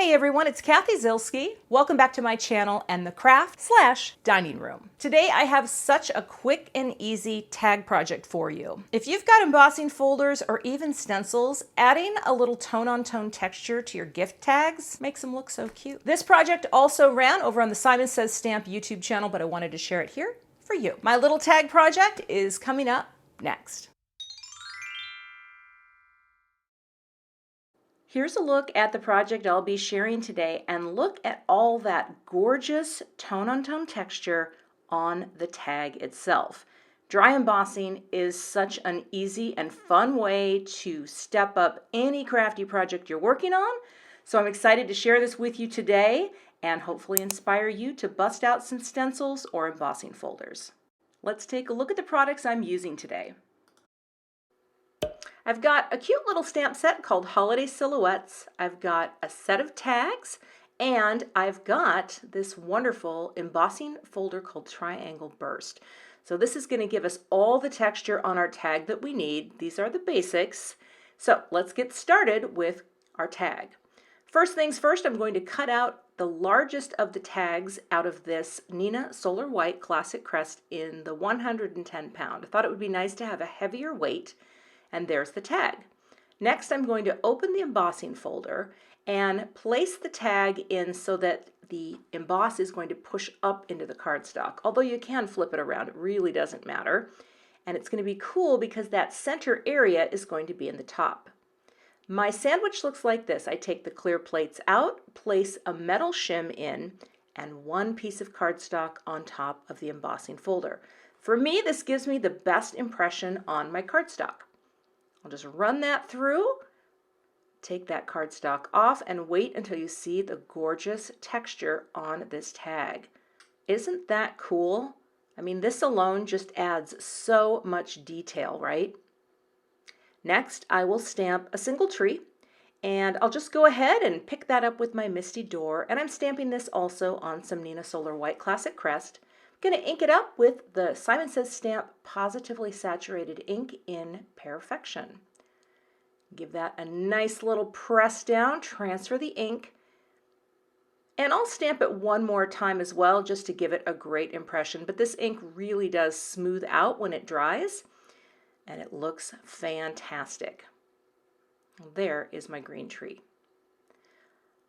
Hey everyone, it's Cathy Zielske. Welcome back to my channel and the craft/dining room. Today I have such a quick and easy tag project for you. If you've got embossing folders or even stencils, adding a little tone-on-tone texture to your gift tags makes them look so cute. This project also ran over on the Simon Says Stamp YouTube channel, but I wanted to share it here for you. My little tag project is coming up next. Here's a look at the project I'll be sharing today, and look at all that gorgeous tone-on-tone texture on the tag itself. Dry embossing is such an easy and fun way to step up any crafty project you're working on, so I'm excited to share this with you today and hopefully inspire you to bust out some stencils or embossing folders. Let's take a look at the products I'm using today. I've got a cute little stamp set called Holiday Silhouettes. I've got a set of tags, and I've got this wonderful embossing folder called Triangle Burst. So this is going to give us all the texture on our tag that we need. These are the basics. So let's get started with our tag. First things first, I'm going to cut out the largest of the tags out of this Neenah Solar White Classic Crest in the 110 pound. I thought it would be nice to have a heavier weight. And there's the tag. Next, I'm going to open the embossing folder and place the tag in so that the emboss is going to push up into the cardstock. Although you can flip it around, it really doesn't matter. And it's going to be cool because that center area is going to be in the top. My sandwich looks like this. I take the clear plates out, place a metal shim in, and one piece of cardstock on top of the embossing folder. For me, this gives me the best impression on my cardstock. I'll just run that through, take that cardstock off, and wait until you see the gorgeous texture on this tag. Isn't that cool? I mean, this alone just adds so much detail, right? Next, I will stamp a single tree, and I'll just go ahead and pick that up with my MISTI door, and I'm stamping this also on some Neenah Solar White Classic Crest. Going to ink it up with the Simon Says Stamp Positively Saturated Ink in Pearfection. Give that a nice little press down, transfer the ink, and I'll stamp it one more time as well just to give it a great impression. But this ink really does smooth out when it dries, and it looks fantastic. There is my green tree.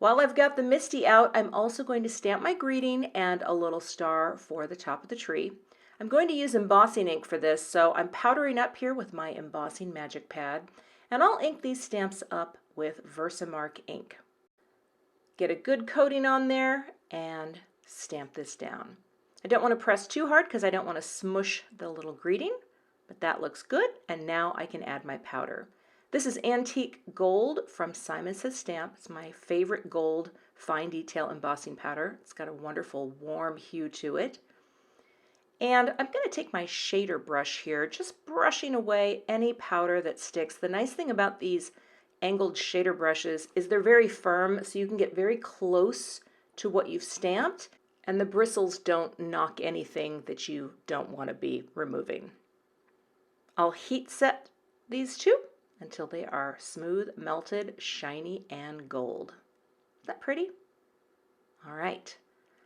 While I've got the MISTI out, I'm also going to stamp my greeting and a little star for the top of the tree. I'm going to use embossing ink for this, so I'm powdering up here with my embossing magic pad, and I'll ink these stamps up with Versamark ink. Get a good coating on there and stamp this down. I don't want to press too hard because I don't want to smush the little greeting, but that looks good, and now I can add my powder. This is Antique Gold from Simon Says Stamp. It's my favorite gold fine detail embossing powder. It's got a wonderful warm hue to it. And I'm going to take my shader brush here, just brushing away any powder that sticks. The nice thing about these angled shader brushes is they're very firm, so you can get very close to what you've stamped, and the bristles don't knock anything that you don't want to be removing. I'll heat set these two until they are smooth, melted, shiny, and gold. Is that pretty? All right.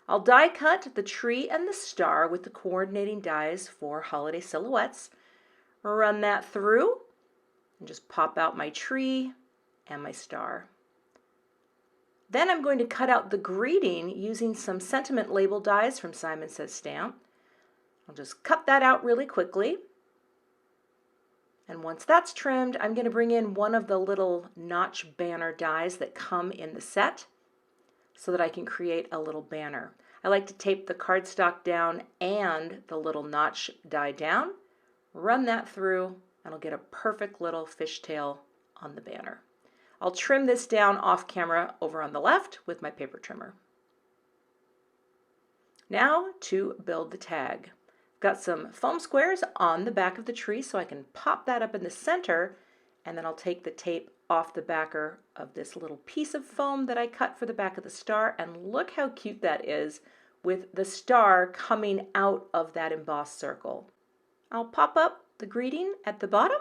I'll die cut the tree and the star with the coordinating dies for Holiday Silhouettes. Run that through and just pop out my tree and my star. Then I'm going to cut out the greeting using some sentiment label dies from Simon Says Stamp. I'll just cut that out really quickly. And once that's trimmed, I'm going to bring in one of the little notch banner dies that come in the set so that I can create a little banner. I like to tape the cardstock down and the little notch die down, run that through, and I'll get a perfect little fishtail on the banner. I'll trim this down off camera over on the left with my paper trimmer. Now to build the tag. Got some foam squares on the back of the tree so I can pop that up in the center, and then I'll take the tape off the backer of this little piece of foam that I cut for the back of the star, and look how cute that is with the star coming out of that embossed circle. I'll pop up the greeting at the bottom,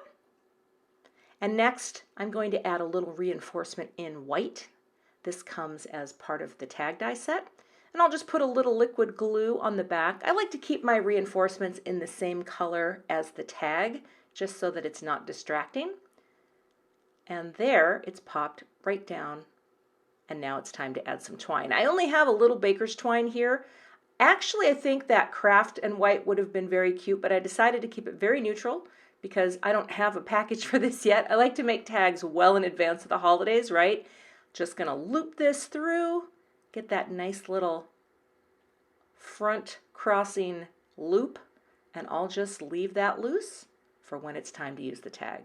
and next I'm going to add a little reinforcement in white. This comes as part of the tag die set. And I'll just put a little liquid glue on the back. I like to keep my reinforcements in the same color as the tag, just so that it's not distracting. And there, it's popped right down. And now it's time to add some twine. I only have a little baker's twine here. Actually, I think that craft and white would have been very cute, but I decided to keep it very neutral because I don't have a package for this yet. I like to make tags well in advance of the holidays, right? Just gonna loop this through, get that nice little front crossing loop, and I'll just leave that loose for when it's time to use the tag.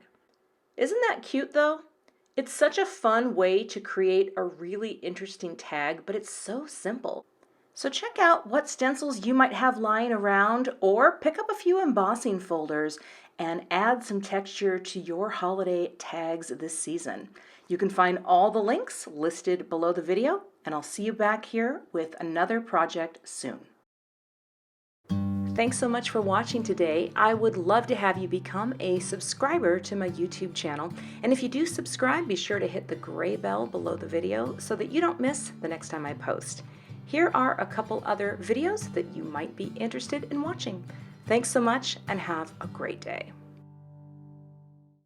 Isn't that cute though? It's such a fun way to create a really interesting tag, but it's so simple. So check out what stencils you might have lying around, or pick up a few embossing folders and add some texture to your holiday tags this season. You can find all the links listed below the video, and I'll see you back here with another project soon. Thanks so much for watching today. I would love to have you become a subscriber to my YouTube channel. And if you do subscribe, be sure to hit the gray bell below the video so that you don't miss the next time I post. Here are a couple other videos that you might be interested in watching. Thanks so much and have a great day.